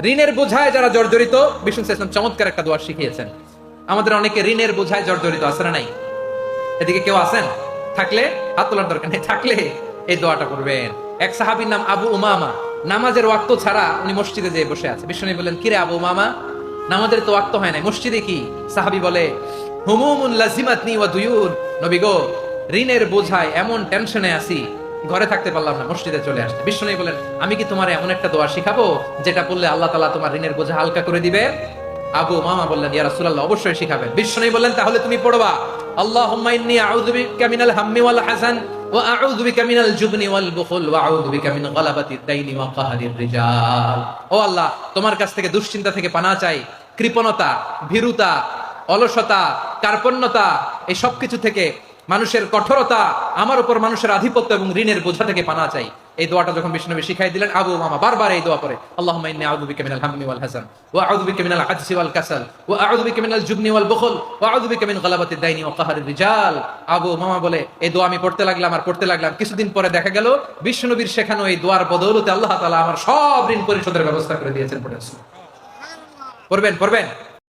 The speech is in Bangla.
ঋণের বোঝায় যারা জর্জরিত, বিষ্ণু ইসলাম চমৎকার একটা দোয়া শিখিয়েছেন। আমাদের অনেকে ঋণের বোঝায় জর্জরিত, আছে না নাই? এদিকে কেউ আছেন? থাকলে হাত তোলার দরকার নেই, থাকলে এই দোয়াটা করবেন। এক সাহাবীর নাম আবু উমামা, নামাজের ওয়াক্ত ছাড়া উনি মসজিদে যেয়ে বসে আছে। বিষ্ণু বললেন, কিরে আবু উমামা, নামাজের তো ওয়াক্ত হয় নাই, মসজিদে কি? সাহাবী বলে, হুমুমুন লাজিমাতনি ওয়া দুয়ুন, নবী গো, ঋণের বোঝায় এমন টেনশনে আছি, ঘরে থাকতে পারলাম না, মসজিদে চলে আসছে। বিষ্ণু বলেন, আমি কি তোমার এমন একটা দোয়া শিখাবো যেটা বললে আল্লাহ তাআলা তোমার ঋণের বোঝা হালকা করে দিবে? আবু উমামা বললেন, ইয়া রাসূলুল্লাহ, অবশ্যই শিখাবেন। বিষ্ণু বললেন, তাহলে তুমি পড়বা, আল্লাহুম্মা ইন্নী আউযু বিকা মিনাল হাম্মি ওয়াল হাযান ওয়া আউযু বিকা মিনাল জুবনি ওয়াল বুখল ওয়া আউযু বিকা মিন গালাবাতিদ দাইনি ওয়া কাহরির রিজাল। ও আল্লাহ, তোমার কাছ থেকে দুশ্চিন্তা থেকে পানাহ চাই, কৃপণতা, ভীরুতা, অলসতা, কার্পণ্যতা, এই সব কিছু থেকে, মানুষের কঠোরতা, আমার উপর মানুষের আধিপত্য এবং ঋণের বোঝা থেকে পানাহ চাই। এই দোয়াটা যখন বিষ্ণু শিখাই দিলেন, আবু উমামা বারবার এই দোয়া করে, আল্লাহুম্মা ইন্নী আউযু বিকা মিনাল হাম্মি ওয়াল হাযান ওয়া আউযু বিকা মিনাল আজজি ওয়াল কাসাল ওয়া আউযু বিকা মিনাল জুবনি ওয়াল বুখল ওয়া আউযু বিকা মিন গালাবাতিদ দাইনি ওয়া কাহরির রিজাল। আবু উমামা বলে, এই দোয়া আমি পড়তে লাগলাম আর পড়তে লাগলাম, কিছুদিন পরে দেখা গেল বিষ্ণুবীর শেখানো এই দোয়ার বদৌলতে আল্লাহ তাআলা আমার সব ঋণ পরিশোধের ব্যবস্থা করে দিয়েছেন। পড়বেন পড়বেন।